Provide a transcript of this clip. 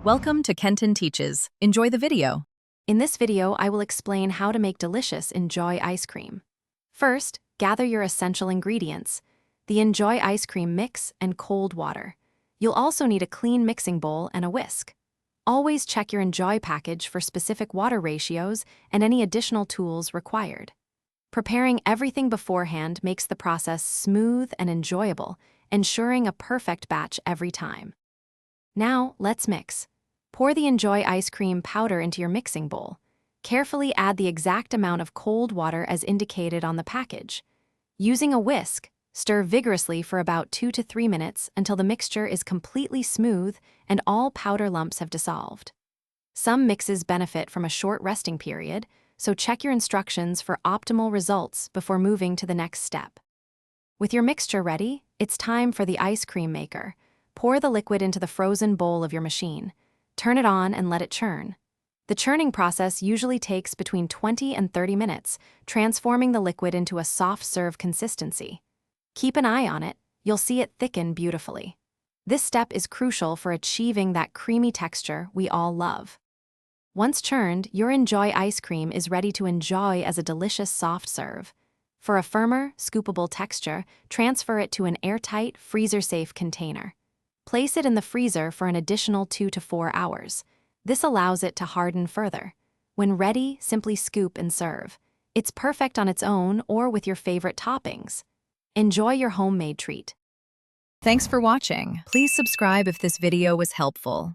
Welcome to Kenton Teaches. Enjoy the video. In this video, I will explain how to make delicious Injoy ice cream. First, gather your essential ingredients, the Injoy ice cream mix and cold water. You'll also need a clean mixing bowl and a whisk. Always check your Injoy package for specific water ratios and any additional tools required. Preparing everything beforehand makes the process smooth and enjoyable, ensuring a perfect batch every time. Now, let's mix. Pour the Injoy ice cream powder into your mixing bowl. Carefully add the exact amount of cold water as indicated on the package. Using a whisk, stir vigorously for about 2 to 3 minutes until the mixture is completely smooth and all powder lumps have dissolved. Some mixes benefit from a short resting period, so check your instructions for optimal results before moving to the next step. With your mixture ready, it's time for the ice cream maker. Pour the liquid into the frozen bowl of your machine. Turn it on and let it churn. The churning process usually takes between 20 and 30 minutes, transforming the liquid into a soft serve consistency. Keep an eye on it, you'll see it thicken beautifully. This step is crucial for achieving that creamy texture we all love. Once churned, your Injoy ice cream is ready to enjoy as a delicious soft serve. For a firmer, scoopable texture, transfer it to an airtight, freezer-safe container. Place it in the freezer for an additional 2 to 4 hours. This allows it to harden further. When ready, simply scoop and serve. It's perfect on its own or with your favorite toppings. Enjoy your homemade treat. Thanks for watching. Please subscribe if this video was helpful.